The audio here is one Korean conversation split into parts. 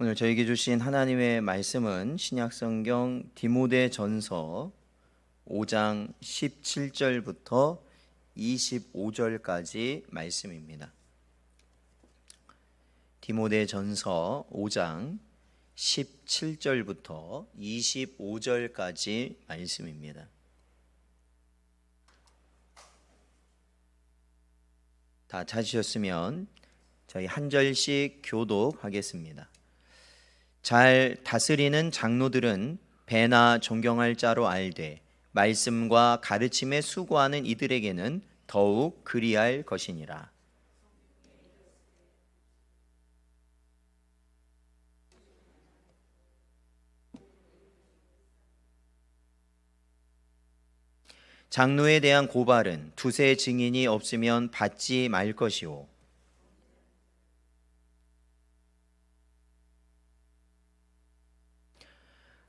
오늘 저에게 주신 하나님의 말씀은 신약성경 디모데전서 5장 17절부터 25절까지 말씀입니다. 디모데전서 5장 17절부터 25절까지 말씀입니다. 다 찾으셨으면 저희 한 절씩 교독하겠습니다. 잘 다스리는 장로들은 배나 존경할 자로 알되 말씀과 가르침에 수고하는 이들에게는 더욱 그리할 것이니라. 장로에 대한 고발은 두세 증인이 없으면 받지 말 것이오.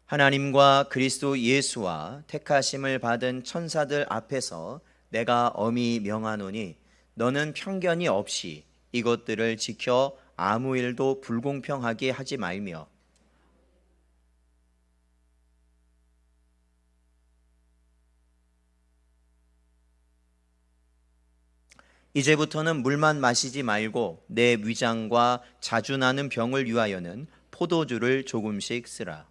하나님과 그리스도 예수와 택하심을 받은 천사들 앞에서 내가 엄히 명하노니 너는 편견이 없이 이것들을 지켜 아무 일도 불공평하게 하지 말며 이제부터는 물만 마시지 말고 내 위장과 자주 나는 병을 위하여는 포도주를 조금씩 쓰라.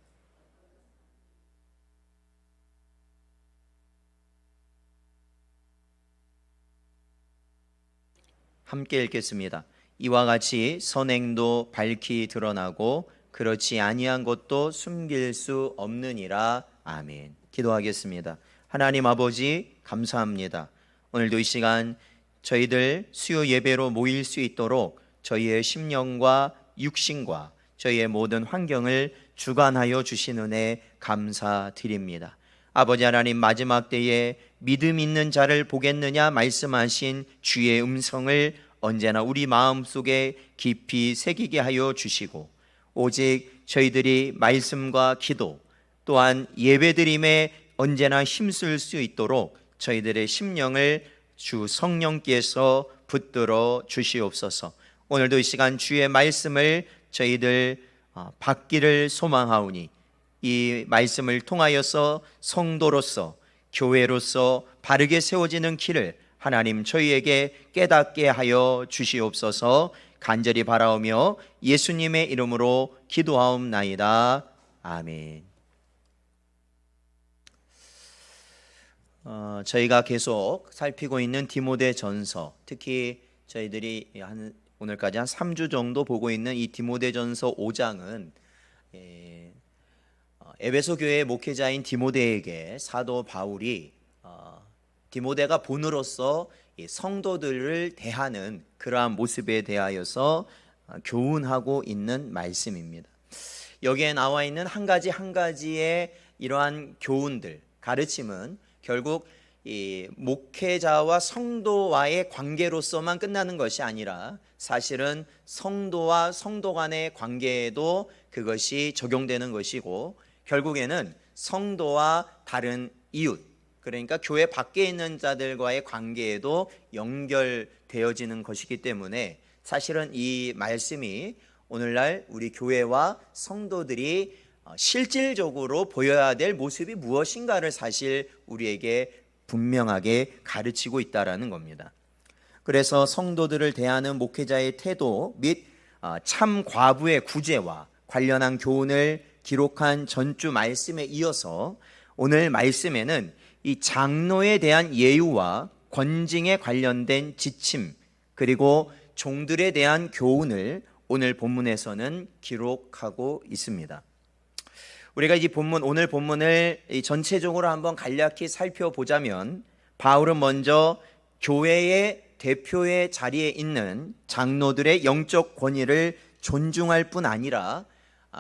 함께 읽겠습니다. 이와 같이 선행도 밝히 드러나고 그렇지 아니한 것도 숨길 수 없느니라. 아멘. 기도하겠습니다. 하나님 아버지 감사합니다. 오늘도 이 시간 저희들 수요 예배로 모일 수 있도록 저희의 심령과 육신과 저희의 모든 환경을 주관하여 주신 은혜 감사드립니다. 아버지 하나님, 마지막 때에 믿음 있는 자를 보겠느냐 말씀하신 주의 음성을 언제나 우리 마음속에 깊이 새기게 하여 주시고, 오직 저희들이 말씀과 기도 또한 예배드림에 언제나 힘쓸 수 있도록 저희들의 심령을 주 성령께서 붙들어 주시옵소서. 오늘도 이 시간 주의 말씀을 저희들 받기를 소망하오니 이 말씀을 통하여서 성도로서 교회로서 바르게 세워지는 길을 하나님 저희에게 깨닫게 하여 주시옵소서. 간절히 바라오며 예수님의 이름으로 기도하옵나이다. 아멘. 저희가 계속 살피고 있는 디모데전서, 특히 저희들이 오늘까지 한 3주 정도 보고 있는 이 디모데전서 5장은 에베소 교회의 목회자인 디모데에게 사도 바울이 디모데가 본으로서 성도들을 대하는 그러한 모습에 대하여서 교훈하고 있는 말씀입니다. 여기에 나와 있는 한 가지의 이러한 교훈들, 가르침은 결국 이 목회자와 성도와의 관계로서만 끝나는 것이 아니라 사실은 성도와 성도 간의 관계에도 그것이 적용되는 것이고, 결국에는 성도와 다른 이웃, 그러니까 교회 밖에 있는 자들과의 관계에도 연결되어지는 것이기 때문에 사실은 이 말씀이 오늘날 우리 교회와 성도들이 실질적으로 보여야 될 모습이 무엇인가를 사실 우리에게 분명하게 가르치고 있다라는 겁니다. 그래서 성도들을 대하는 목회자의 태도 및 참 과부의 구제와 관련한 교훈을 기록한 전주 말씀에 이어서 오늘 말씀에는 이 장로에 대한 예우와 권징에 관련된 지침, 그리고 종들에 대한 교훈을 오늘 본문에서는 기록하고 있습니다. 우리가 이 본문, 오늘 본문을 전체적으로 한번 간략히 살펴보자면, 바울은 먼저 교회의 대표의 자리에 있는 장로들의 영적 권위를 존중할 뿐 아니라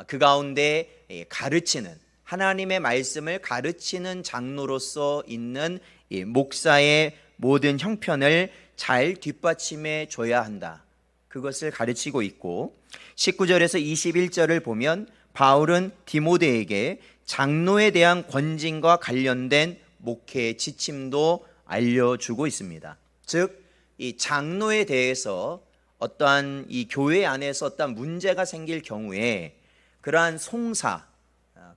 그 가운데 가르치는, 하나님의 말씀을 가르치는 장로로서 있는 목사의 모든 형편을 잘 뒷받침해 줘야 한다, 그것을 가르치고 있고, 19절에서 21절을 보면 바울은 디모데에게 장로에 대한 권징과 관련된 목회 지침도 알려주고 있습니다. 즉, 이 장로에 대해서 어떠한 이 교회 안에서 어떠한 문제가 생길 경우에 그러한 송사,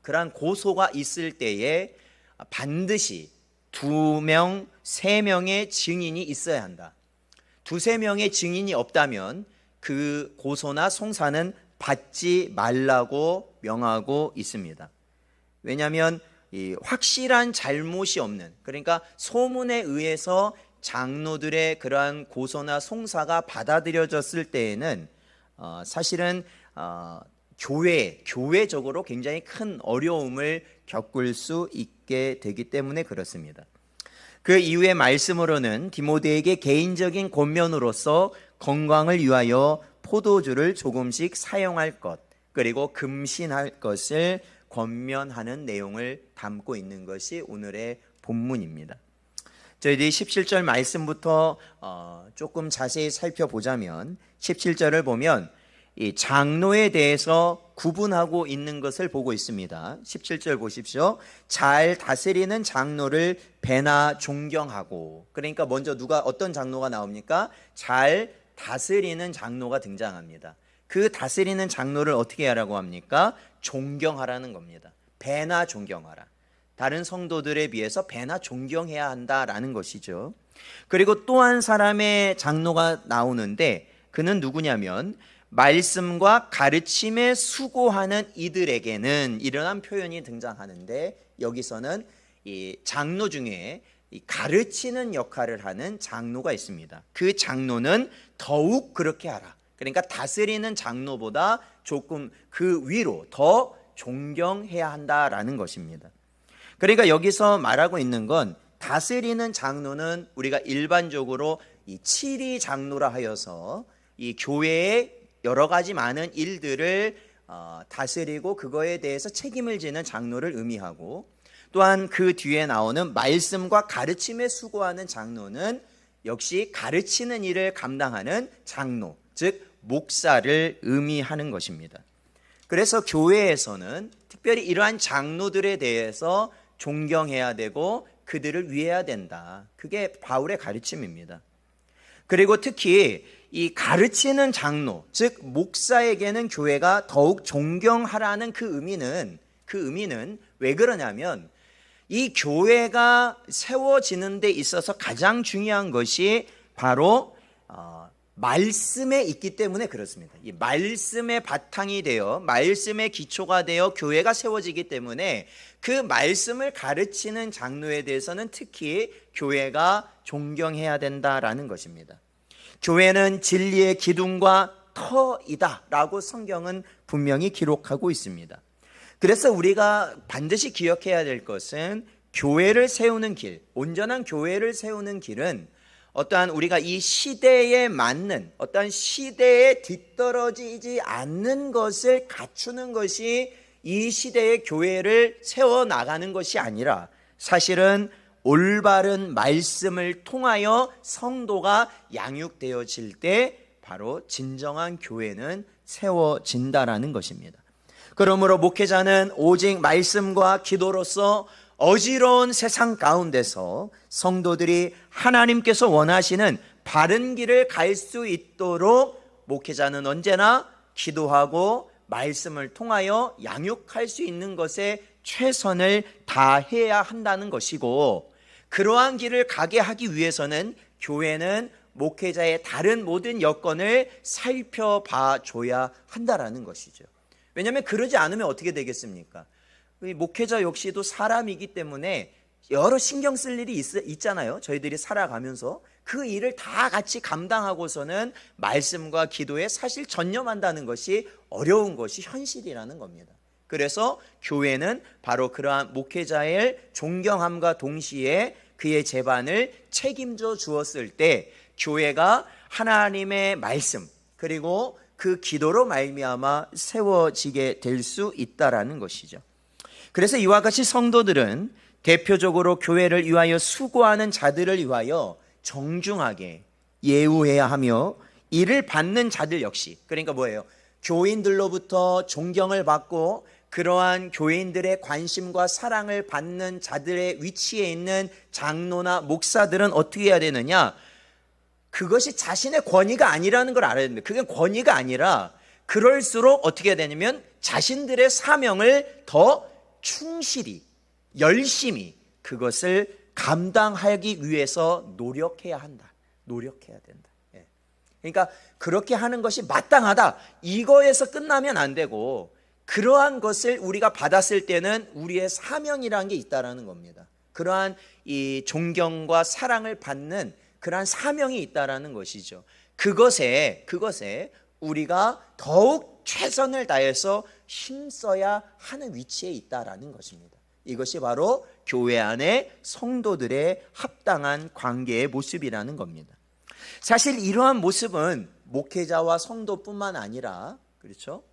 그러한 고소가 있을 때에 반드시 2명, 3명의 증인이 있어야 한다. 2-3명의 증인이 없다면 그 고소나 송사는 받지 말라고 명하고 있습니다. 왜냐하면 이 확실한 잘못이 없는, 그러니까 소문에 의해서 장로들의 그러한 고소나 송사가 받아들여졌을 때에는 사실은 교회적으로 굉장히 큰 어려움을 겪을 수 있게 되기 때문에 그렇습니다. 그 이후의 말씀으로는 디모데에게 개인적인 권면으로서 건강을 위하여 포도주를 조금씩 사용할 것, 그리고 금신할 것을 권면하는 내용을 담고 있는 것이 오늘의 본문입니다. 저희들이 17절 말씀부터 조금 자세히 살펴보자면 17절을 보면 이 장로에 대해서 구분하고 있는 것을 보고 있습니다. 17절 보십시오. 잘 다스리는 장로를 배나 존경하고, 그러니까 먼저 어떤 장로가 나옵니까? 잘 다스리는 장로가 등장합니다. 그 다스리는 장로를 어떻게 하라고 합니까? 존경하라는 겁니다. 배나 존경하라. 다른 성도들에 비해서 배나 존경해야 한다라는 것이죠. 그리고 또 한 사람의 장로가 나오는데 그는 누구냐면 말씀과 가르침에 수고하는 이들에게는, 이러한 표현이 등장하는데 여기서는 이 장로 중에 이 가르치는 역할을 하는 장로가 있습니다. 그 장로는 더욱 그렇게 하라. 그러니까 다스리는 장로보다 조금 그 위로 더 존경해야 한다라는 것입니다. 그러니까 여기서 말하고 있는 건 다스리는 장로는 우리가 일반적으로 이 치리 장로라 하여서 이 교회의 여러 가지 많은 일들을 다스리고 그거에 대해서 책임을 지는 장로를 의미하고, 또한 그 뒤에 나오는 말씀과 가르침에 수고하는 장로는 역시 가르치는 일을 감당하는 장로, 즉 목사를 의미하는 것입니다. 그래서 교회에서는 특별히 이러한 장로들에 대해서 존경해야 되고 그들을 위해야 된다. 그게 바울의 가르침입니다. 그리고 특히 이 가르치는 장로, 즉 목사에게는 교회가 더욱 존경하라는 그 의미는 왜 그러냐면 이 교회가 세워지는 데 있어서 가장 중요한 것이 바로 말씀에 있기 때문에 그렇습니다. 이 말씀의 바탕이 되어, 말씀의 기초가 되어 교회가 세워지기 때문에 그 말씀을 가르치는 장로에 대해서는 특히 교회가 존경해야 된다라는 것입니다. 교회는 진리의 기둥과 터이다 라고 성경은 분명히 기록하고 있습니다. 그래서 우리가 반드시 기억해야 될 것은 교회를 세우는 길, 온전한 교회를 세우는 길은 어떠한 우리가 이 시대에 맞는, 어떠한 시대에 뒤떨어지지 않는 것을 갖추는 것이 이 시대의 교회를 세워나가는 것이 아니라 사실은 올바른 말씀을 통하여 성도가 양육되어질 때 바로 진정한 교회는 세워진다라는 것입니다. 그러므로 목회자는 오직 말씀과 기도로서 어지러운 세상 가운데서 성도들이 하나님께서 원하시는 바른 길을 갈 수 있도록 목회자는 언제나 기도하고 말씀을 통하여 양육할 수 있는 것에 최선을 다해야 한다는 것이고, 그러한 길을 가게 하기 위해서는 교회는 목회자의 다른 모든 여건을 살펴봐 줘야 한다라는 것이죠. 왜냐하면 그러지 않으면 어떻게 되겠습니까? 목회자 역시도 사람이기 때문에 여러 신경 쓸 일이 있잖아요. 저희들이 살아가면서 그 일을 다 같이 감당하고서는 말씀과 기도에 사실 전념한다는 것이 어려운 것이 현실이라는 겁니다. 그래서 교회는 바로 그러한 목회자의 존경함과 동시에 그의 제반을 책임져 주었을 때 교회가 하나님의 말씀 그리고 그 기도로 말미암아 세워지게 될 수 있다라는 것이죠. 그래서 이와 같이 성도들은 대표적으로 교회를 위하여 수고하는 자들을 위하여 정중하게 예우해야 하며, 이를 받는 자들 역시, 그러니까 뭐예요? 교인들로부터 존경을 받고 그러한 교인들의 관심과 사랑을 받는 자들의 위치에 있는 장로나 목사들은 어떻게 해야 되느냐? 그것이 자신의 권위가 아니라는 걸 알아야 됩니다. 그게 권위가 아니라 그럴수록 어떻게 되냐면 자신들의 사명을 더 충실히, 열심히 그것을 감당하기 위해서 노력해야 한다. 노력해야 된다. 그러니까 그렇게 하는 것이 마땅하다. 이거에서 끝나면 안 되고, 그러한 것을 우리가 받았을 때는 우리의 사명이라는 게 있다라는 겁니다. 그러한 이 존경과 사랑을 받는 그러한 사명이 있다라는 것이죠. 그것에 우리가 더욱 최선을 다해서 힘써야 하는 위치에 있다라는 것입니다. 이것이 바로 교회 안에 성도들의 합당한 관계의 모습이라는 겁니다. 사실 이러한 모습은 목회자와 성도뿐만 아니라, 그렇죠?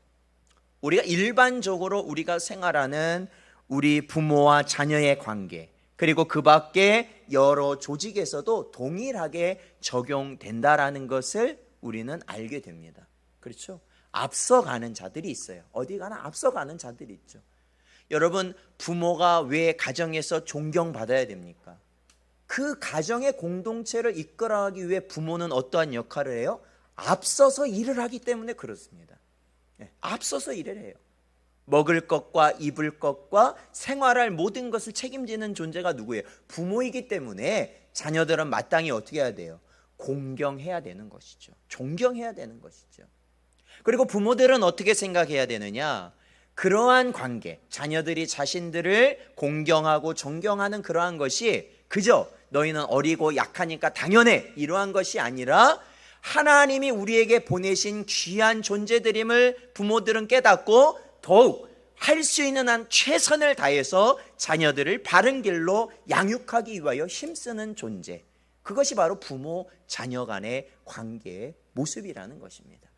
우리가 일반적으로 우리가 생활하는 우리 부모와 자녀의 관계, 그리고 그 밖에 여러 조직에서도 동일하게 적용된다라는 것을 우리는 알게 됩니다. 그렇죠? 앞서가는 자들이 있어요. 어디 가나 앞서가는 자들이 있죠. 여러분, 부모가 왜 가정에서 존경받아야 됩니까? 그 가정의 공동체를 이끌어가기 위해 부모는 어떠한 역할을 해요? 앞서서 일을 하기 때문에 그렇습니다. 앞서서 일을 해요. 먹을 것과 입을 것과 생활할 모든 것을 책임지는 존재가 누구예요? 부모이기 때문에 자녀들은 마땅히 어떻게 해야 돼요? 공경해야 되는 것이죠. 존경해야 되는 것이죠. 그리고 부모들은 어떻게 생각해야 되느냐? 그러한 관계, 자녀들이 자신들을 공경하고 존경하는 그러한 것이 그저 너희는 어리고 약하니까 당연해, 이러한 것이 아니라 하나님이 우리에게 보내신 귀한 존재들임을 부모들은 깨닫고 더욱 할 수 있는 한 최선을 다해서 자녀들을 바른 길로 양육하기 위하여 힘쓰는 존재, 그것이 바로 부모 자녀 간의 관계의 모습이라는 것입니다.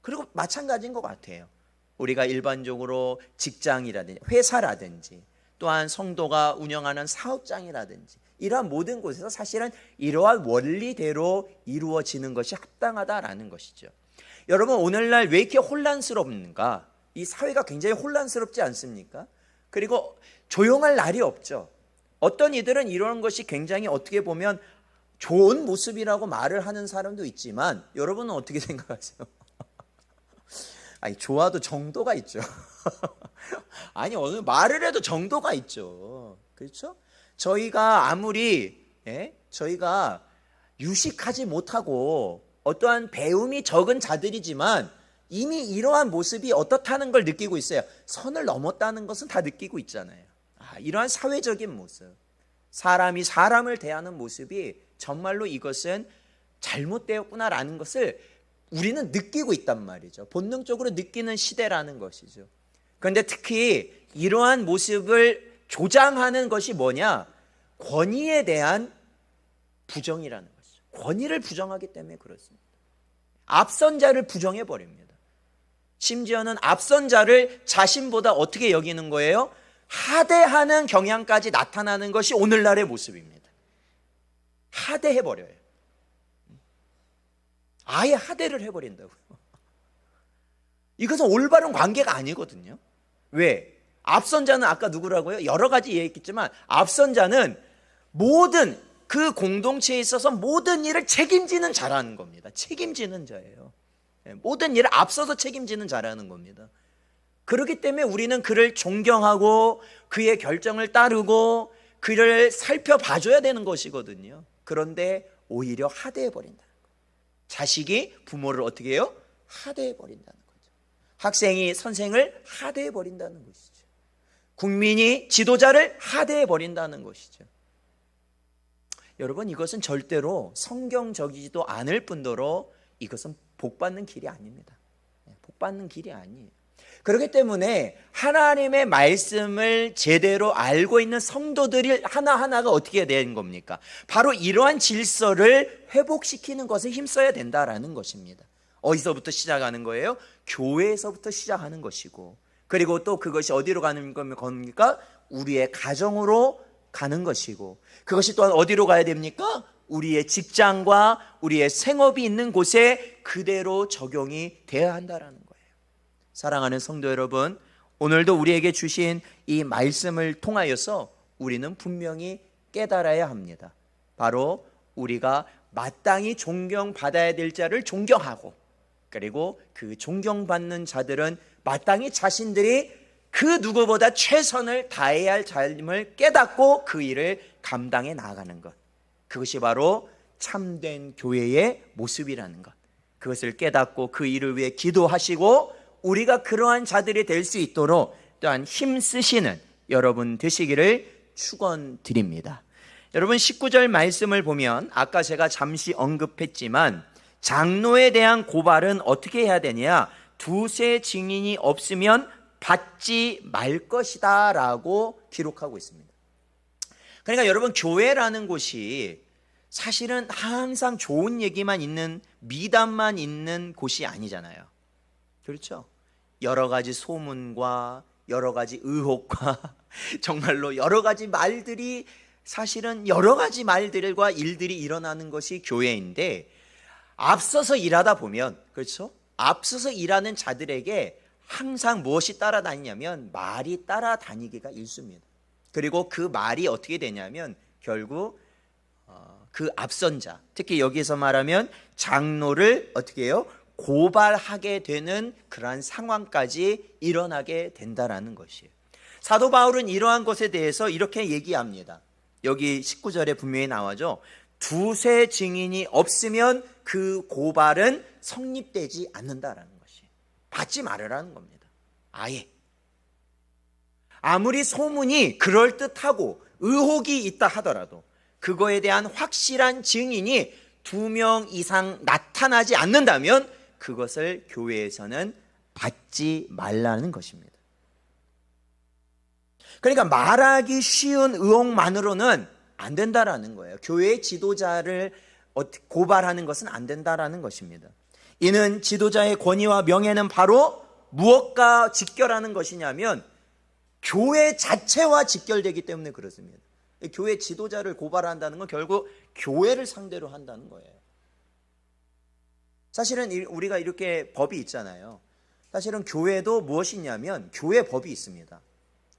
그리고 마찬가지인 것 같아요. 우리가 일반적으로 직장이라든지 회사라든지 또한 성도가 운영하는 사업장이라든지 이러한 모든 곳에서 사실은 이러한 원리대로 이루어지는 것이 합당하다라는 것이죠. 여러분, 오늘날 왜 이렇게 혼란스럽는가? 이 사회가 굉장히 혼란스럽지 않습니까? 그리고 조용할 날이 없죠. 어떤 이들은 이런 것이 굉장히 어떻게 보면 좋은 모습이라고 말을 하는 사람도 있지만, 여러분은 어떻게 생각하세요? 아니, 좋아도 정도가 있죠. 아니, 어느 말을 해도 정도가 있죠. 그렇죠? 저희가 아무리 저희가 유식하지 못하고 어떠한 배움이 적은 자들이지만 이미 이러한 모습이 어떻다는 걸 느끼고 있어요. 선을 넘었다는 것은 다 느끼고 있잖아요. 이러한 사회적인 모습, 사람이 사람을 대하는 모습이 정말로 이것은 잘못되었구나라는 것을 우리는 느끼고 있단 말이죠. 본능적으로 느끼는 시대라는 것이죠. 그런데 특히 이러한 모습을 조장하는 것이 뭐냐? 권위에 대한 부정이라는 것이죠. 권위를 부정하기 때문에 그렇습니다. 앞선 자를 부정해 버립니다. 심지어는 앞선 자를 자신보다 어떻게 여기는 거예요? 하대하는 경향까지 나타나는 것이 오늘날의 모습입니다. 하대해 버려요. 아예 하대를 해버린다고요. 이것은 올바른 관계가 아니거든요. 왜? 앞선 자는 아까 누구라고요? 여러 가지 얘기했겠지만 앞선 자는 모든 그 공동체에 있어서 모든 일을 책임지는 자라는 겁니다. 책임지는 자예요. 모든 일을 앞서서 책임지는 자라는 겁니다. 그렇기 때문에 우리는 그를 존경하고 그의 결정을 따르고 그를 살펴봐줘야 되는 것이거든요. 그런데 오히려 하대해버린다는 거예요. 자식이 부모를 어떻게 해요? 하대해버린다는 거죠. 학생이 선생을 하대해버린다는 것이죠. 국민이 지도자를 하대해버린다는 것이죠. 여러분, 이것은 절대로 성경적이지도 않을 뿐더러 이것은 복받는 길이 아닙니다. 복받는 길이 아니에요. 그렇기 때문에 하나님의 말씀을 제대로 알고 있는 성도들이 하나하나가 어떻게 되는 겁니까? 바로 이러한 질서를 회복시키는 것에 힘써야 된다라는 것입니다. 어디서부터 시작하는 거예요? 교회에서부터 시작하는 것이고, 그리고 또 그것이 어디로 가는 겁니까? 우리의 가정으로 가는 것이고, 그것이 또한 어디로 가야 됩니까? 우리의 직장과 우리의 생업이 있는 곳에 그대로 적용이 되어야 한다라는 거예요. 사랑하는 성도 여러분, 오늘도 우리에게 주신 이 말씀을 통하여서 우리는 분명히 깨달아야 합니다. 바로 우리가 마땅히 존경받아야 될 자를 존경하고, 그리고 그 존경받는 자들은 마땅히 자신들이 그 누구보다 최선을 다해야 할 삶을 깨닫고 그 일을 감당해 나아가는 것, 그것이 바로 참된 교회의 모습이라는 것, 그것을 깨닫고 그 일을 위해 기도하시고 우리가 그러한 자들이 될 수 있도록 또한 힘쓰시는 여러분 되시기를 축원드립니다. 여러분 19절 말씀을 보면 아까 제가 잠시 언급했지만 장로에 대한 고발은 어떻게 해야 되냐, 두세 증인이 없으면 받지 말 것이다 라고 기록하고 있습니다. 그러니까 여러분 교회라는 곳이 사실은 항상 좋은 얘기만 있는, 미담만 있는 곳이 아니잖아요. 그렇죠? 여러 가지 소문과 여러 가지 의혹과 정말로 여러 가지 말들이, 사실은 여러 가지 말들과 일들이 일어나는 것이 교회인데, 앞서서 일하다 보면, 그렇죠? 앞서서 일하는 자들에게 항상 무엇이 따라다니냐면 말이 따라다니기가 일쑤입니다. 그리고 그 말이 어떻게 되냐면 결국 그 앞선 자, 특히 여기서 말하면 장로를 어떻게 해요? 고발하게 되는 그러한 상황까지 일어나게 된다라는 것이에요. 사도 바울은 이러한 것에 대해서 이렇게 얘기합니다. 여기 19절에 분명히 나와죠. 두세 증인이 없으면 그 고발은 성립되지 않는다라는 것이, 받지 말으라는 겁니다. 아예 아무리 소문이 그럴듯하고 의혹이 있다 하더라도 그거에 대한 확실한 증인이 2명 이상 나타나지 않는다면 그것을 교회에서는 받지 말라는 것입니다. 그러니까 말하기 쉬운 의혹만으로는 안 된다라는 거예요. 교회의 지도자를 고발하는 것은 안 된다라는 것입니다. 이는 지도자의 권위와 명예는 바로 무엇과 직결하는 것이냐면 교회 자체와 직결되기 때문에 그렇습니다. 교회 지도자를 고발한다는 건 결국 교회를 상대로 한다는 거예요. 사실은 우리가 이렇게 법이 있잖아요. 사실은 교회도 무엇이냐면 교회 법이 있습니다.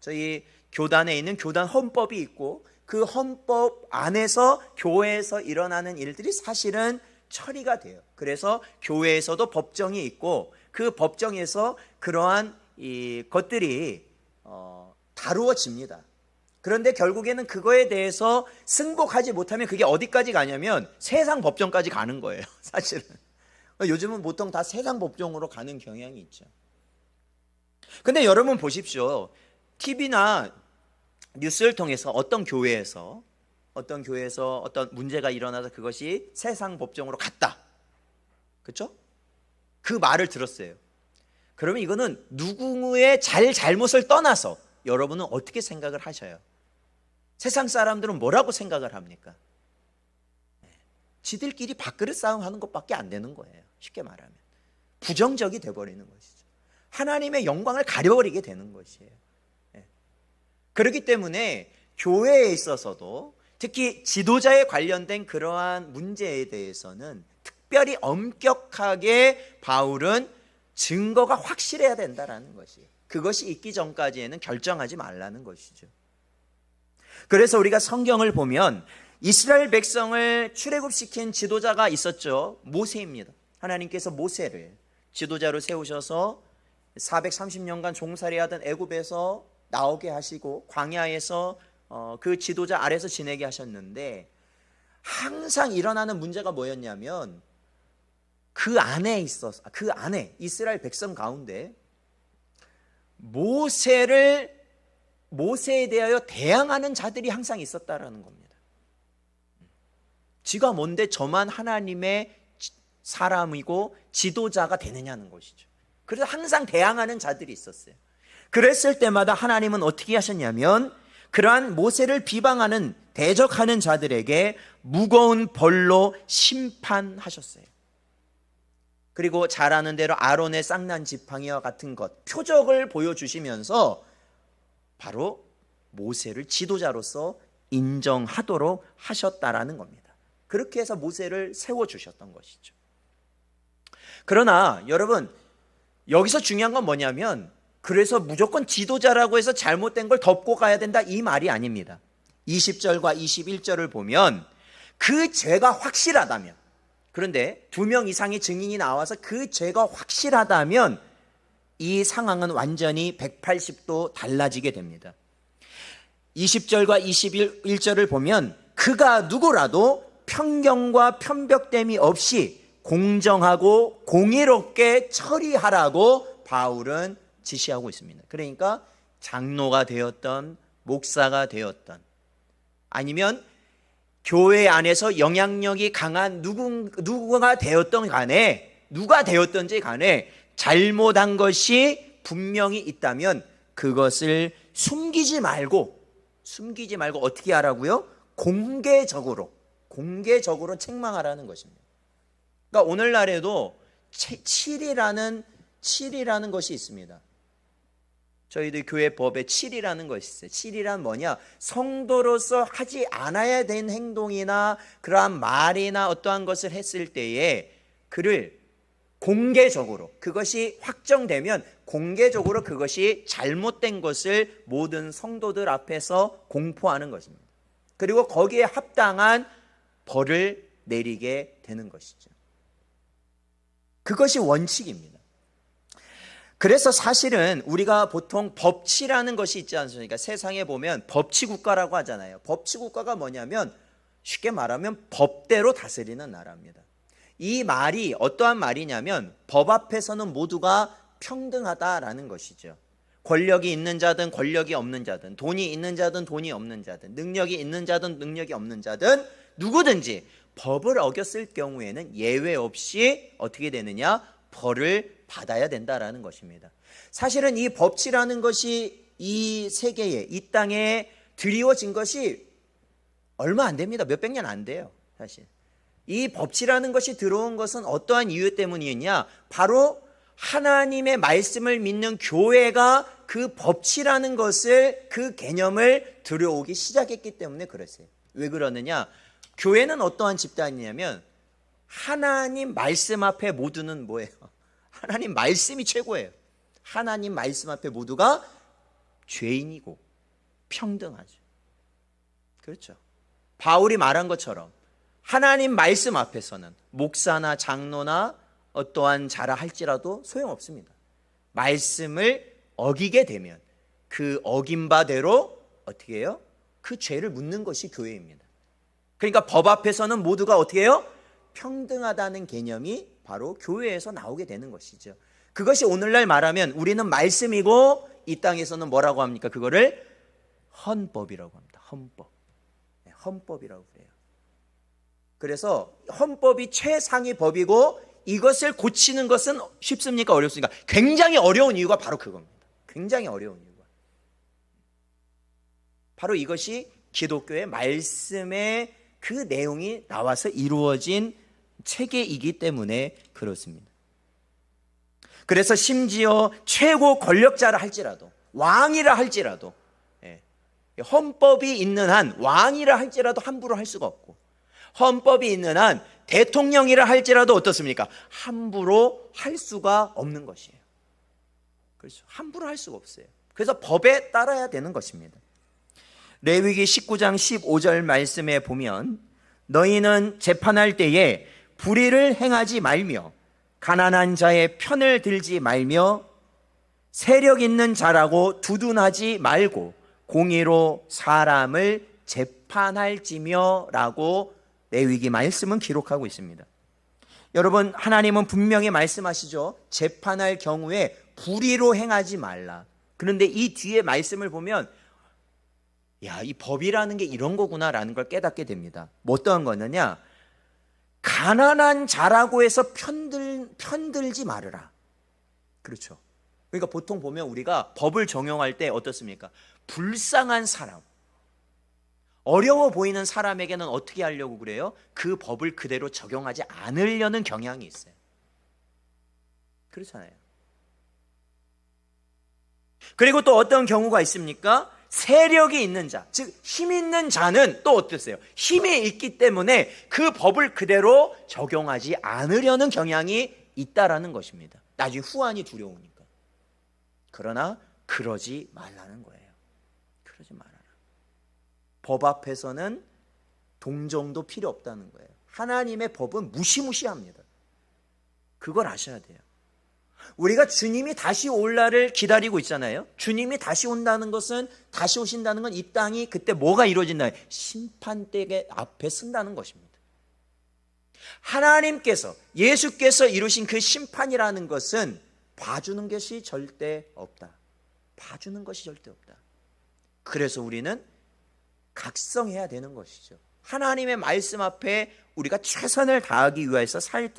저희 교단에 있는 교단 헌법이 있고 그 헌법 안에서 교회에서 일어나는 일들이 사실은 처리가 돼요. 그래서 교회에서도 법정이 있고 그 법정에서 그러한 이 것들이 다루어집니다. 그런데 결국에는 그거에 대해서 승복하지 못하면 그게 어디까지 가냐면 세상 법정까지 가는 거예요. 사실은 요즘은 보통 다 세상 법정으로 가는 경향이 있죠. 근데 여러분 보십시오. TV나 뉴스를 통해서 어떤 교회에서 어떤 문제가 일어나서 그것이 세상 법정으로 갔다, 그렇죠? 그 말을 들었어요. 그러면 이거는 누구의 잘못을 떠나서 여러분은 어떻게 생각을 하셔요? 세상 사람들은 뭐라고 생각을 합니까? 지들끼리 밥그릇 싸움하는 것밖에 안 되는 거예요. 쉽게 말하면 부정적이 돼버리는 것이죠. 하나님의 영광을 가려버리게 되는 것이에요. 그렇기 때문에 교회에 있어서도 특히 지도자에 관련된 그러한 문제에 대해서는 특별히 엄격하게 바울은 증거가 확실해야 된다라는 것이, 그것이 있기 전까지에는 결정하지 말라는 것이죠. 그래서 우리가 성경을 보면 이스라엘 백성을 출애굽시킨 지도자가 있었죠. 모세입니다. 하나님께서 모세를 지도자로 세우셔서 430년간 종살이하던 애굽에서 나오게 하시고 광야에서 그 지도자 아래서 지내게 하셨는데, 항상 일어나는 문제가 뭐였냐면 그 안에 이스라엘 백성 가운데 모세에 대하여 대항하는 자들이 항상 있었다라는 겁니다. 지가 뭔데 저만 하나님의 사람이고 지도자가 되느냐는 것이죠. 그래서 항상 대항하는 자들이 있었어요. 그랬을 때마다 하나님은 어떻게 하셨냐면 그러한 모세를 비방하는, 대적하는 자들에게 무거운 벌로 심판하셨어요. 그리고 잘 아는 대로 아론의 쌍난 지팡이와 같은 것, 표적을 보여주시면서 바로 모세를 지도자로서 인정하도록 하셨다라는 겁니다. 그렇게 해서 모세를 세워주셨던 것이죠. 그러나 여러분, 여기서 중요한 건 뭐냐면 그래서 무조건 지도자라고 해서 잘못된 걸 덮고 가야 된다, 이 말이 아닙니다. 20절과 21절을 보면 그 죄가 확실하다면, 그런데 2명 이상의 증인이 나와서 그 죄가 확실하다면 이 상황은 완전히 180도 달라지게 됩니다. 20절과 21절을 보면 그가 누구라도 편견과 편벽됨이 없이 공정하고 공의롭게 처리하라고 바울은 지시하고 있습니다. 그러니까 장로가 되었던, 목사가 되었던, 아니면 교회 안에서 영향력이 강한 누구가 되었던 간에, 누가 되었던지 간에 잘못한 것이 분명히 있다면 그것을 숨기지 말고 어떻게 하라고요? 공개적으로 책망하라는 것입니다. 그러니까 오늘날에도 7이라는 것이 있습니다. 저희들 교회 법에 7이라는 것이 있어요. 7이란 뭐냐? 성도로서 하지 않아야 되는 행동이나 그러한 말이나 어떠한 것을 했을 때에 그를 공개적으로, 그것이 확정되면 공개적으로 그것이 잘못된 것을 모든 성도들 앞에서 공포하는 것입니다. 그리고 거기에 합당한 벌을 내리게 되는 것이죠. 그것이 원칙입니다. 그래서 사실은 우리가 보통 법치라는 것이 있지 않습니까? 세상에 보면 법치국가라고 하잖아요. 법치국가가 뭐냐면 쉽게 말하면 법대로 다스리는 나라입니다. 이 말이 어떠한 말이냐면 법 앞에서는 모두가 평등하다라는 것이죠. 권력이 있는 자든 권력이 없는 자든, 돈이 있는 자든 돈이 없는 자든, 능력이 있는 자든 능력이 없는 자든 누구든지 법을 어겼을 경우에는 예외 없이 어떻게 되느냐? 벌을 받아야 된다라는 것입니다. 사실은 이 법치라는 것이 이 세계에, 이 땅에 드리워진 것이 얼마 안 됩니다. 몇백 년 안 돼요, 사실. 이 법치라는 것이 들어온 것은 어떠한 이유 때문이냐? 바로 하나님의 말씀을 믿는 교회가 그 법치라는 것을, 그 개념을 들여오기 시작했기 때문에 그랬어요. 왜 그러느냐? 교회는 어떠한 집단이냐면 하나님 말씀 앞에 모두는 뭐예요? 하나님 말씀이 최고예요. 하나님 말씀 앞에 모두가 죄인이고 평등하죠. 그렇죠. 바울이 말한 것처럼 하나님 말씀 앞에서는 목사나 장로나 어떠한 자라 할지라도 소용없습니다. 말씀을 어기게 되면 그 어긴 바대로 어떻게 해요? 그 죄를 묻는 것이 교회입니다. 그러니까 법 앞에서는 모두가 어떻게 해요? 평등하다는 개념이 바로 교회에서 나오게 되는 것이죠. 그것이 오늘날 말하면 우리는 말씀이고 이 땅에서는 뭐라고 합니까? 그거를 헌법이라고 합니다. 헌법. 헌법이라고 그래요. 그래서 헌법이 최상위 법이고 이것을 고치는 것은 쉽습니까? 어렵습니까? 굉장히 어려운 이유가 바로 그겁니다. 굉장히 어려운 이유가. 바로 이것이 기독교의 말씀의 그 내용이 나와서 이루어진 체계이기 때문에 그렇습니다. 그래서 심지어 최고 권력자라 할지라도, 왕이라 할지라도, 헌법이 있는 한 왕이라 할지라도 함부로 할 수가 없고, 헌법이 있는 한 대통령이라 할지라도 어떻습니까? 함부로 할 수가 없는 것이에요. 그렇죠. 함부로 할 수가 없어요. 그래서 법에 따라야 되는 것입니다. 레위기 19장 15절 말씀에 보면 너희는 재판할 때에 불의를 행하지 말며 가난한 자의 편을 들지 말며 세력 있는 자라고 두둔하지 말고 공의로 사람을 재판할지며 라고 레위기 말씀은 기록하고 있습니다. 여러분, 하나님은 분명히 말씀하시죠. 재판할 경우에 불의로 행하지 말라. 그런데 이 뒤에 말씀을 보면 야, 이 법이라는 게 이런 거구나라는 걸 깨닫게 됩니다. 뭐 어떠한 거느냐? 가난한 자라고 해서 편들지 말으라. 그렇죠. 그러니까 보통 보면 우리가 법을 적용할 때 어떻습니까? 불쌍한 사람, 어려워 보이는 사람에게는 어떻게 하려고 그래요? 그 법을 그대로 적용하지 않으려는 경향이 있어요. 그렇잖아요. 그리고 또 어떤 경우가 있습니까? 세력이 있는 자, 즉 힘 있는 자는 또 어떠세요? 힘이 있기 때문에 그 법을 그대로 적용하지 않으려는 경향이 있다라는 것입니다. 나중에 후환이 두려우니까. 그러나 그러지 말라는 거예요. 그러지 말아라. 법 앞에서는 동정도 필요 없다는 거예요. 하나님의 법은 무시무시합니다. 그걸 아셔야 돼요. 우리가 주님이 다시 올 날을 기다리고 있잖아요. 주님이 다시 온다는 것은, 다시 오신다는 건 이 땅이 그때 뭐가 이루어진다? 심판대 앞에 쓴다는 것입니다. 하나님께서, 예수께서 이루신 그 심판이라는 것은 봐주는 것이 절대 없다. 봐주는 것이 절대 없다. 그래서 우리는 각성해야 되는 것이죠. 하나님의 말씀 앞에 우리가 최선을 다하기 위해서 살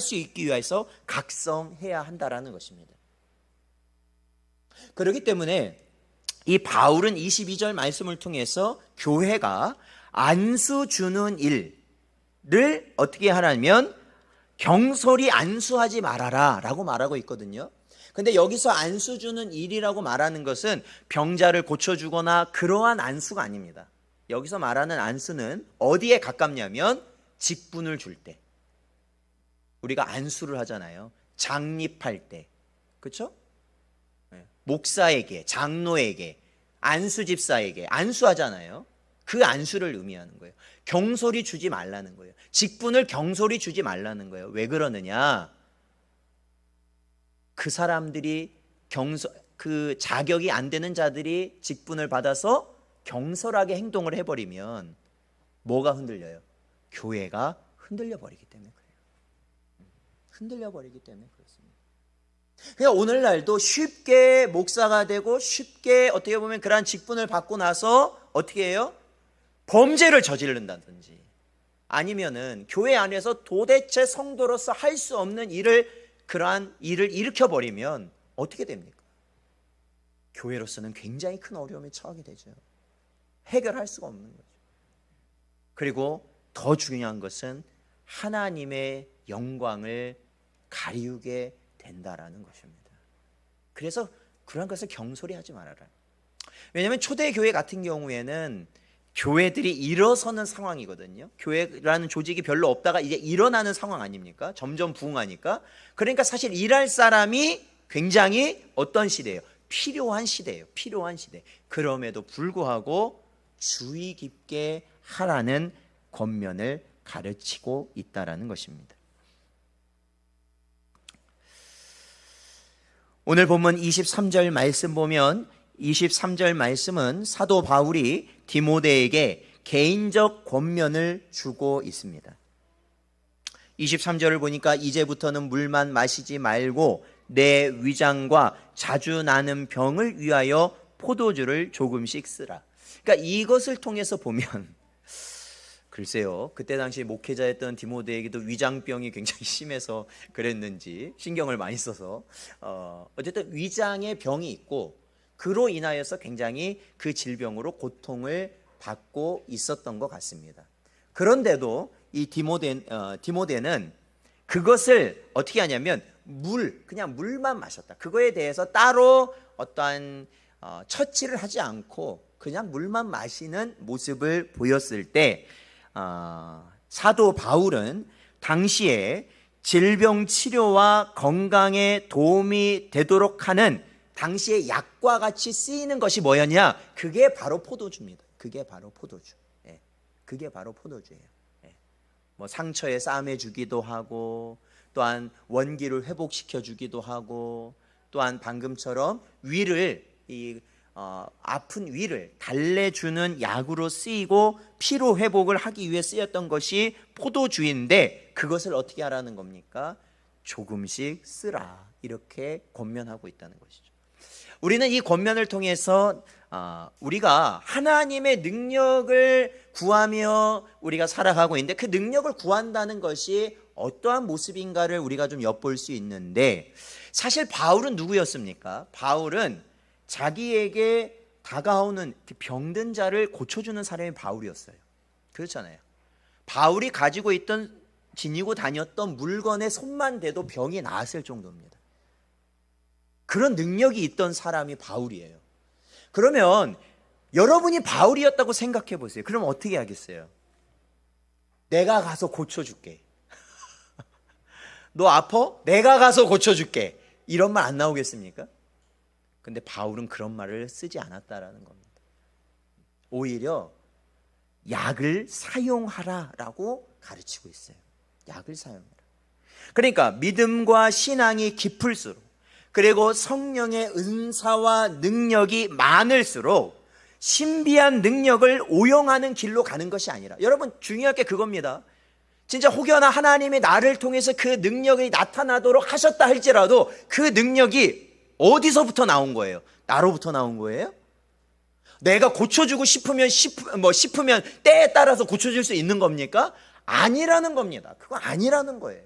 수 있기 위해서 각성해야 한다라는 것입니다. 그렇기 때문에 이 바울은 22절 말씀을 통해서 교회가 안수 주는 일을 어떻게 하라면 경솔히 안수하지 말아라 라고 말하고 있거든요. 근데 여기서 안수 주는 일이라고 말하는 것은 병자를 고쳐주거나 그러한 안수가 아닙니다. 여기서 말하는 안수는 어디에 가깝냐면 직분을 줄 때, 우리가 안수를 하잖아요. 장립할 때, 그렇죠? 목사에게, 장로에게, 안수집사에게 안수하잖아요. 그 안수를 의미하는 거예요. 경솔히 주지 말라는 거예요. 직분을 경솔히 주지 말라는 거예요. 왜 그러느냐? 그 사람들이 그 자격이 안 되는 자들이 직분을 받아서 경솔하게 행동을 해버리면 뭐가 흔들려요? 교회가 흔들려 버리기 때문에 그래요. 흔들려 버리기 때문에 그렇습니다. 그러니까 오늘날도 쉽게 목사가 되고 쉽게 어떻게 보면 그러한 직분을 받고 나서 어떻게 해요? 범죄를 저지른다든지 아니면은 교회 안에서 도대체 성도로서 할 수 없는 그러한 일을 일으켜버리면 어떻게 됩니까? 교회로서는 굉장히 큰 어려움에 처하게 되죠. 해결할 수가 없는 거죠. 그리고 더 중요한 것은 하나님의 영광을 가리우게 된다라는 것입니다. 그래서 그런 것을 경솔히 하지 말아라. 왜냐하면 초대교회 같은 경우에는 교회들이 일어서는 상황이거든요. 교회라는 조직이 별로 없다가 이제 일어나는 상황 아닙니까? 점점 부흥하니까. 그러니까 사실 일할 사람이 굉장히 어떤 시대예요? 필요한 시대예요. 필요한 시대. 그럼에도 불구하고 주의 깊게 하라는 권면을 가르치고 있다라는 것입니다. 오늘 본문 23절 말씀 보면 23절 말씀은 사도 바울이 디모데에게 개인적 권면을 주고 있습니다. 23절을 보니까 이제부터는 물만 마시지 말고 내 위장과 자주 나는 병을 위하여 포도주를 조금씩 쓰라. 그러니까 이것을 통해서 보면 글쎄요, 그때 당시 목회자였던 디모데에게도 위장병이 굉장히 심해서 그랬는지 신경을 많이 써서 어쨌든 위장에 병이 있고 그로 인하여서 굉장히 그 질병으로 고통을 받고 있었던 것 같습니다. 그런데도 이 디모데는 그것을 어떻게 하냐면 그냥 물만 마셨다. 그거에 대해서 따로 어떠한 처치를 하지 않고 그냥 물만 마시는 모습을 보였을 때 사도 바울은 당시에 질병 치료와 건강에 도움이 되도록 하는 당시의 약과 같이 쓰이는 것이 뭐였냐? 그게 바로 포도주입니다. 그게 바로 포도주. 예. 그게 바로 포도주예요. 예. 뭐 상처에 싸매 주기도 하고 또한 원기를 회복시켜 주기도 하고 또한 방금처럼 아픈 위를 달래주는 약으로 쓰이고 피로 회복을 하기 위해 쓰였던 것이 포도주인데 그것을 어떻게 하라는 겁니까? 조금씩 쓰라 이렇게 권면하고 있다는 것이죠. 우리는 이 권면을 통해서 우리가 하나님의 능력을 구하며 우리가 살아가고 있는데 그 능력을 구한다는 것이 어떠한 모습인가를 우리가 좀 엿볼 수 있는데 사실 바울은 누구였습니까? 바울은 자기에게 다가오는 병든 자를 고쳐주는 사람이 바울이었어요. 그렇잖아요. 바울이 가지고 지니고 다녔던 물건에 손만 대도 병이 나았을 정도입니다. 그런 능력이 있던 사람이 바울이에요. 그러면 여러분이 바울이었다고 생각해 보세요. 그럼 어떻게 하겠어요? 내가 가서 고쳐줄게. 너 아파? 내가 가서 고쳐줄게. 이런 말 안 나오겠습니까? 근데 바울은 그런 말을 쓰지 않았다라는 겁니다. 오히려 약을 사용하라라고 가르치고 있어요. 약을 사용해라. 그러니까 믿음과 신앙이 깊을수록, 그리고 성령의 은사와 능력이 많을수록 신비한 능력을 오용하는 길로 가는 것이 아니라, 여러분 중요한 게 그겁니다. 진짜 혹여나 하나님이 나를 통해서 그 능력이 나타나도록 하셨다 할지라도 그 능력이 어디서부터 나온 거예요? 나로부터 나온 거예요? 내가 고쳐주고 싶으면 때에 따라서 고쳐줄 수 있는 겁니까? 아니라는 겁니다. 그거 아니라는 거예요.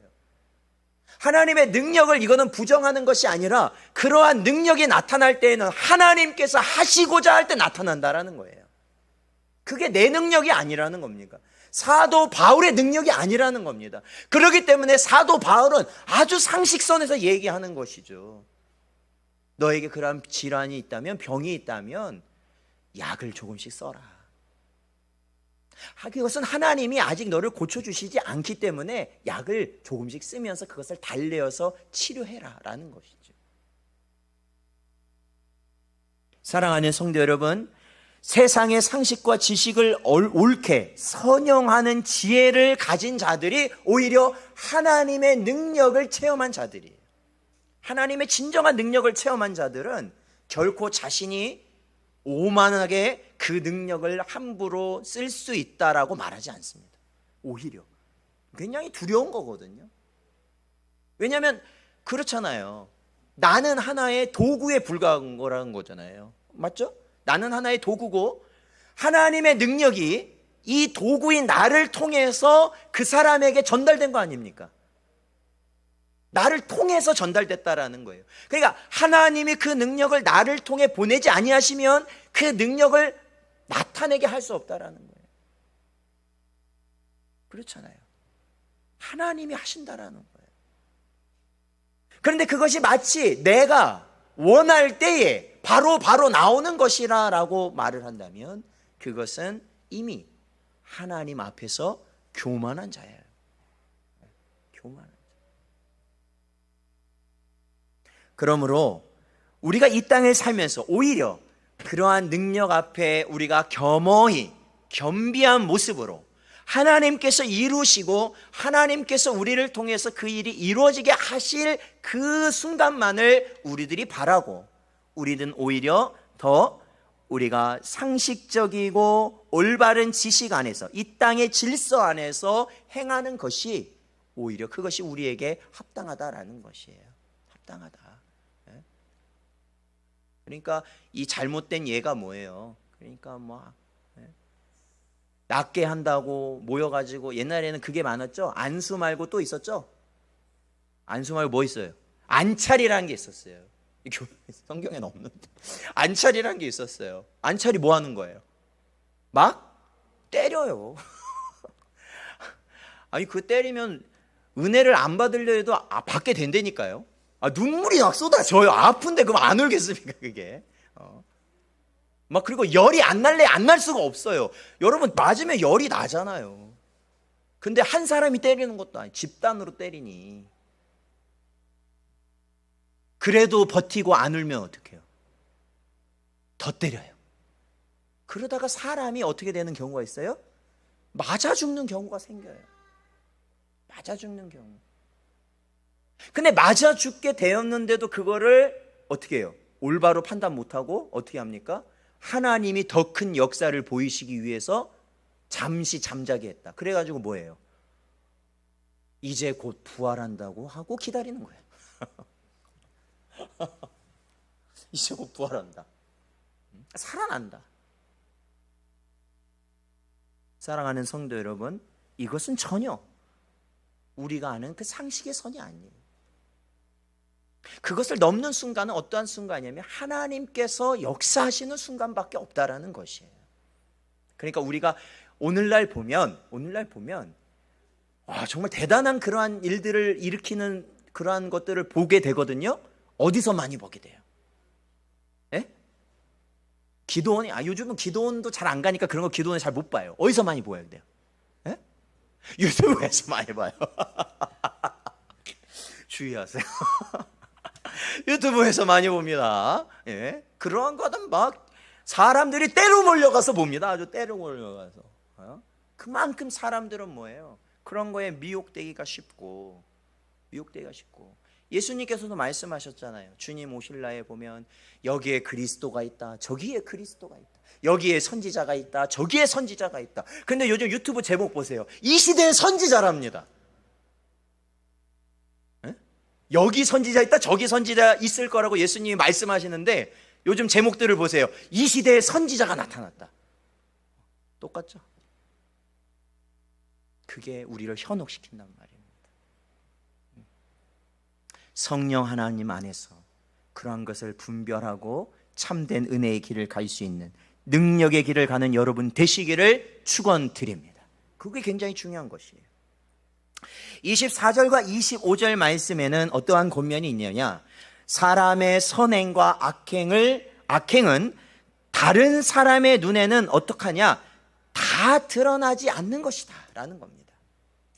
하나님의 능력을 이거는 부정하는 것이 아니라, 그러한 능력이 나타날 때에는 하나님께서 하시고자 할 때 나타난다라는 거예요. 그게 내 능력이 아니라는 겁니까? 사도 바울의 능력이 아니라는 겁니다. 그렇기 때문에 사도 바울은 아주 상식선에서 얘기하는 것이죠. 너에게 그런 질환이 있다면, 병이 있다면 약을 조금씩 써라. 그것은 하나님이 아직 너를 고쳐주시지 않기 때문에 약을 조금씩 쓰면서 그것을 달래어서 치료해라 라는 것이죠. 사랑하는 성도 여러분, 세상의 상식과 지식을 옳게 선용하는 지혜를 가진 자들이 오히려 하나님의 능력을 체험한 자들이에요. 하나님의 진정한 능력을 체험한 자들은 결코 자신이 오만하게 그 능력을 함부로 쓸 수 있다라고 말하지 않습니다. 오히려 굉장히 두려운 거거든요. 왜냐하면 그렇잖아요. 나는 하나의 도구에 불과한 거라는 거잖아요. 맞죠? 나는 하나의 도구고, 하나님의 능력이 이 도구인 나를 통해서 그 사람에게 전달된 거 아닙니까? 나를 통해서 전달됐다라는 거예요. 그러니까 하나님이 그 능력을 나를 통해 보내지 아니하시면 그 능력을 나타내게 할 수 없다라는 거예요. 그렇잖아요. 하나님이 하신다라는 거예요. 그런데 그것이 마치 내가 원할 때에 바로 나오는 것이라고 말을 한다면, 그것은 이미 하나님 앞에서 교만한 자예요. 교만한 자. 그러므로 우리가 이 땅을 살면서 오히려 그러한 능력 앞에 우리가 겸허히 겸비한 모습으로 하나님께서 이루시고 하나님께서 우리를 통해서 그 일이 이루어지게 하실 그 순간만을 우리들이 바라고, 우리는 오히려 더 우리가 상식적이고 올바른 지식 안에서, 이 땅의 질서 안에서 행하는 것이 오히려 그것이 우리에게 합당하다라는 것이에요. 합당하다. 그러니까 이 잘못된 예가 뭐예요? 그러니까 낫게 한다고 모여가지고, 옛날에는 그게 많았죠. 안수 말고 또 있었죠. 안수 말고 뭐 있어요? 안찰이라는 게 있었어요. 성경에는 없는데 안찰이라는 게 있었어요. 안찰이 뭐 하는 거예요? 막 때려요. 아니 그 때리면 은혜를 안 받으려 해도 받게 된다니까요. 눈물이 막 쏟아져요. 아픈데 그럼 안 울겠습니까 그게? 막 그리고 열이 안 날래 안 날 수가 없어요. 여러분 맞으면 열이 나잖아요. 근데 한 사람이 때리는 것도 아니고 집단으로 때리니, 그래도 버티고 안 울면 어떡해요? 더 때려요. 그러다가 사람이 어떻게 되는 경우가 있어요? 맞아 죽는 경우가 생겨요. 맞아 죽는 경우. 근데 맞아 죽게 되었는데도 그거를 어떻게 해요? 올바로 판단 못하고 어떻게 합니까? 하나님이 더 큰 역사를 보이시기 위해서 잠시 잠자게 했다. 그래가지고 뭐예요? 이제 곧 부활한다고 하고 기다리는 거예요. 이제 곧 부활한다. 살아난다. 사랑하는 성도 여러분, 이것은 전혀 우리가 아는 그 상식의 선이 아니에요. 그것을 넘는 순간은 어떠한 순간이냐면 하나님께서 역사하시는 순간밖에 없다라는 것이에요. 그러니까 우리가 오늘날 보면 정말 대단한 그러한 일들을 일으키는 그러한 것들을 보게 되거든요. 어디서 많이 보게 돼요? 예? 기도원이 요즘은 기도원도 잘 안 가니까 그런 거 기도원에 잘 못 봐요. 어디서 많이 보여야 돼요? 예? 유튜브에서 많이 봐요. 주의하세요. 유튜브에서 많이 봅니다. 예? 그러한 거는 막 사람들이 때로 몰려가서 봅니다. 아주 때로 몰려가서. 그만큼 사람들은 뭐예요? 그런 거에 미혹되기가 쉽고 예수님께서도 말씀하셨잖아요. 주님 오실 날에 보면 여기에 그리스도가 있다, 저기에 그리스도가 있다, 여기에 선지자가 있다, 저기에 선지자가 있다. 근데 요즘 유튜브 제목 보세요. 이 시대의 선지자랍니다. 에? 여기 선지자 있다, 저기 선지자 있을 거라고 예수님이 말씀하시는데 요즘 제목들을 보세요. 이 시대의 선지자가 나타났다. 똑같죠? 그게 우리를 현혹시킨단 말입니다. 성령 하나님 안에서 그러한 것을 분별하고 참된 은혜의 길을 갈 수 있는, 능력의 길을 가는 여러분 되시기를 축원드립니다. 그게 굉장히 중요한 것이에요. 24절과 25절 말씀에는 어떠한 권면이 있느냐? 사람의 선행과 악행은 다른 사람의 눈에는 어떡하냐? 다 드러나지 않는 것이다 라는 겁니다.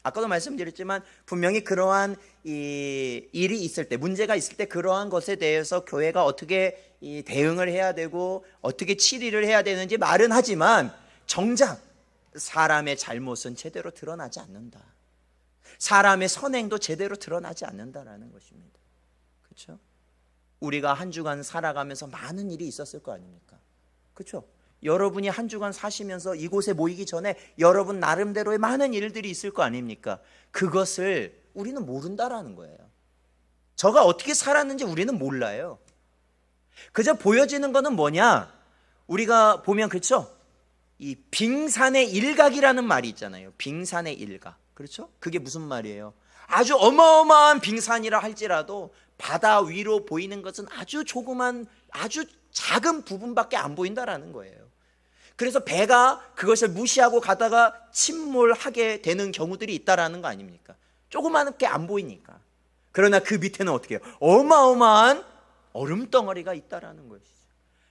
아까도 말씀드렸지만 분명히 그러한 일이 있을 때, 문제가 있을 때 그러한 것에 대해서 교회가 어떻게 대응을 해야 되고 어떻게 치리를 해야 되는지 말은 하지만 정작 사람의 잘못은 제대로 드러나지 않는다. 사람의 선행도 제대로 드러나지 않는다라는 것입니다. 그렇죠? 우리가 한 주간 살아가면서 많은 일이 있었을 거 아닙니까? 그렇죠? 여러분이 한 주간 사시면서 이곳에 모이기 전에 여러분 나름대로의 많은 일들이 있을 거 아닙니까? 그것을 우리는 모른다라는 거예요. 저가 어떻게 살았는지 우리는 몰라요. 그저 보여지는 거는 뭐냐? 우리가 보면 그렇죠? 이 빙산의 일각이라는 말이 있잖아요. 빙산의 일각. 그렇죠? 그게 무슨 말이에요? 아주 어마어마한 빙산이라 할지라도 바다 위로 보이는 것은 아주 조그만, 아주 작은 부분밖에 안 보인다라는 거예요. 그래서 배가 그것을 무시하고 가다가 침몰하게 되는 경우들이 있다라는 거 아닙니까? 조그맣게 안 보이니까. 그러나 그 밑에는 어떻게 해요? 어마어마한 얼음덩어리가 있다라는 것이죠.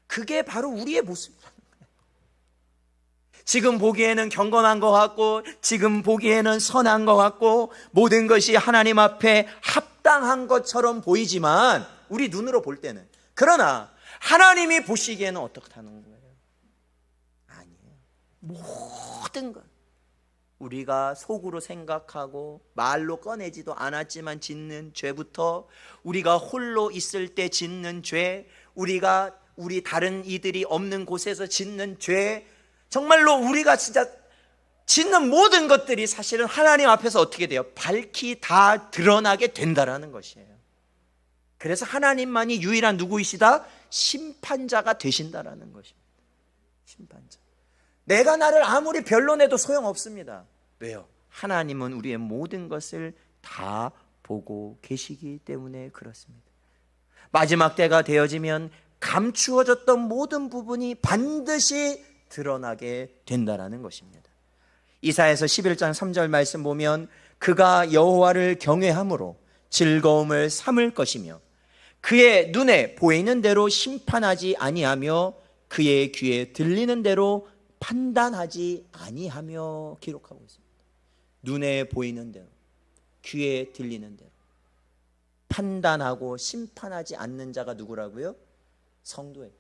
그게 바로 우리의 모습이라는 거예요. 지금 보기에는 경건한 것 같고, 지금 보기에는 선한 것 같고, 모든 것이 하나님 앞에 합당한 것처럼 보이지만 우리 눈으로 볼 때는, 그러나 하나님이 보시기에는 어떻다는 거예요? 모든 것, 우리가 속으로 생각하고 말로 꺼내지도 않았지만 짓는 죄부터, 우리가 홀로 있을 때 짓는 죄, 우리 다른 이들이 없는 곳에서 짓는 죄, 정말로 우리가 진짜 짓는 모든 것들이 사실은 하나님 앞에서 어떻게 돼요? 밝히 다 드러나게 된다라는 것이에요. 그래서 하나님만이 유일한 누구이시다? 심판자가 되신다라는 것입니다. 심판자. 내가 나를 아무리 변론해도 소용없습니다. 왜요? 하나님은 우리의 모든 것을 다 보고 계시기 때문에 그렇습니다. 마지막 때가 되어지면 감추어졌던 모든 부분이 반드시 드러나게 된다라는 것입니다. 이사야서 11장 3절 말씀 보면 그가 여호와를 경외함으로 즐거움을 삼을 것이며 그의 눈에 보이는 대로 심판하지 아니하며 그의 귀에 들리는 대로 판단하지 아니하며 기록하고 있습니다. 눈에 보이는 대로, 귀에 들리는 대로 판단하고 심판하지 않는 자가 누구라고요? 성도예요.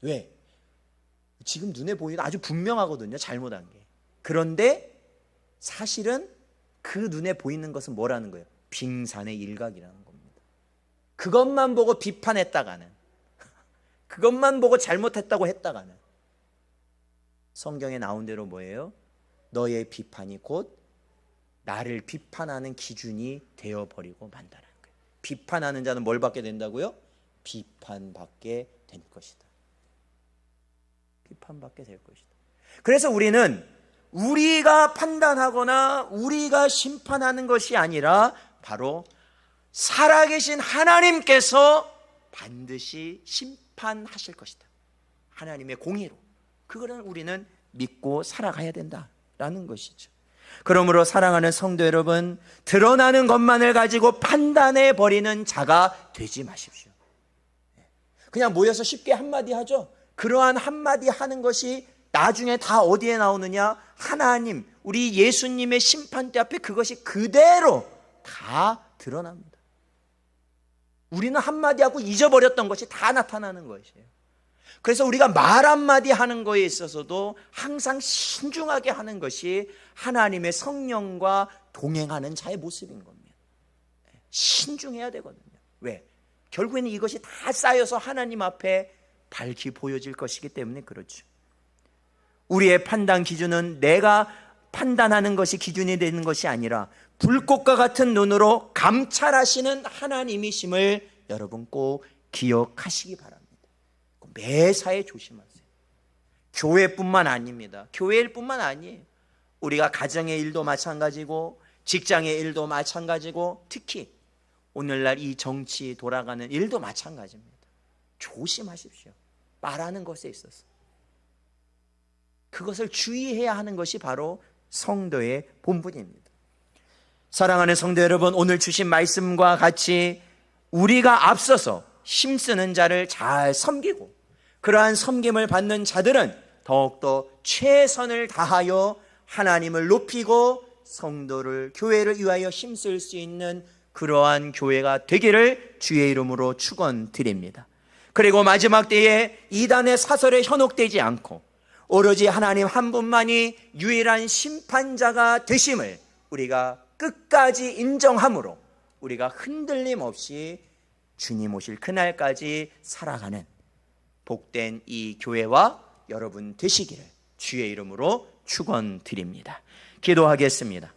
왜? 지금 눈에 보이는 아주 분명하거든요, 잘못한 게. 그런데 사실은 그 눈에 보이는 것은 뭐라는 거예요? 빙산의 일각이라는 겁니다. 그것만 보고 비판했다가는, 그것만 보고 잘못했다고 했다가는, 성경에 나온 대로 뭐예요? 너의 비판이 곧 나를 비판하는 기준이 되어버리고 만다는 거예요. 비판하는 자는 뭘 받게 된다고요? 비판받게 될 것이다. 비판받게 될 것이다. 그래서 우리는 우리가 판단하거나 우리가 심판하는 것이 아니라 바로 살아계신 하나님께서 반드시 심판하실 것이다. 하나님의 공의로. 그거는 우리는 믿고 살아가야 된다라는 것이죠. 그러므로 사랑하는 성도 여러분, 드러나는 것만을 가지고 판단해버리는 자가 되지 마십시오. 그냥 모여서 쉽게 한마디 하죠. 그러한 한마디 하는 것이 나중에 다 어디에 나오느냐? 하나님, 우리 예수님의 심판대 앞에 그것이 그대로 다 드러납니다. 우리는 한마디 하고 잊어버렸던 것이 다 나타나는 것이에요. 그래서 우리가 말 한마디 하는 거에 있어서도 항상 신중하게 하는 것이 하나님의 성령과 동행하는 자의 모습인 겁니다. 신중해야 되거든요. 왜? 결국에는 이것이 다 쌓여서 하나님 앞에 밝히 보여질 것이기 때문에 그렇죠. 우리의 판단 기준은 내가 판단하는 것이 기준이 되는 것이 아니라 불꽃과 같은 눈으로 감찰하시는 하나님이심을 여러분 꼭 기억하시기 바랍니다. 매사에 조심하세요. 교회뿐만 아닙니다. 교회일 뿐만 아니에요. 우리가 가정의 일도 마찬가지고 직장의 일도 마찬가지고 특히 오늘날 이 정치 돌아가는 일도 마찬가지입니다. 조심하십시오. 말하는 것에 있어서 그것을 주의해야 하는 것이 바로 성도의 본분입니다. 사랑하는 성도 여러분, 오늘 주신 말씀과 같이 우리가 앞서서 힘쓰는 자를 잘 섬기고 그러한 섬김을 받는 자들은 더욱더 최선을 다하여 하나님을 높이고 성도를, 교회를 위하여 힘쓸 수 있는 그러한 교회가 되기를 주의 이름으로 축원드립니다. 그리고 마지막 때에 이단의 사설에 현혹되지 않고 오로지 하나님 한 분만이 유일한 심판자가 되심을 우리가 끝까지 인정함으로 우리가 흔들림 없이 주님 오실 그날까지 살아가는 복된 이 교회와 여러분 되시기를 주의 이름으로 축원드립니다. 기도하겠습니다.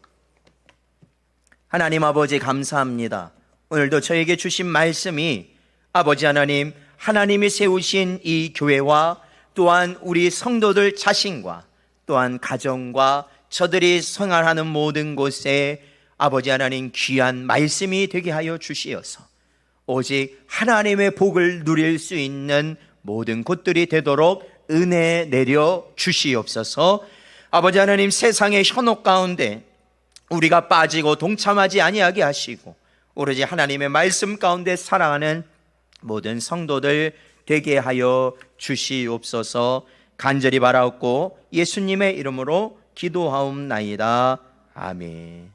하나님 아버지 감사합니다. 오늘도 저에게 주신 말씀이 아버지 하나님, 하나님이 세우신 이 교회와 또한 우리 성도들 자신과 또한 가정과 저들이 생활하는 모든 곳에 아버지 하나님 귀한 말씀이 되게 하여 주시어서 오직 하나님의 복을 누릴 수 있는 모든 곳들이 되도록 은혜 내려 주시옵소서. 아버지 하나님, 세상의 현혹 가운데 우리가 빠지고 동참하지 아니하게 하시고 오로지 하나님의 말씀 가운데 살아가는 모든 성도들 되게 하여 주시옵소서. 간절히 바라옵고 예수님의 이름으로 기도하옵나이다. 아멘.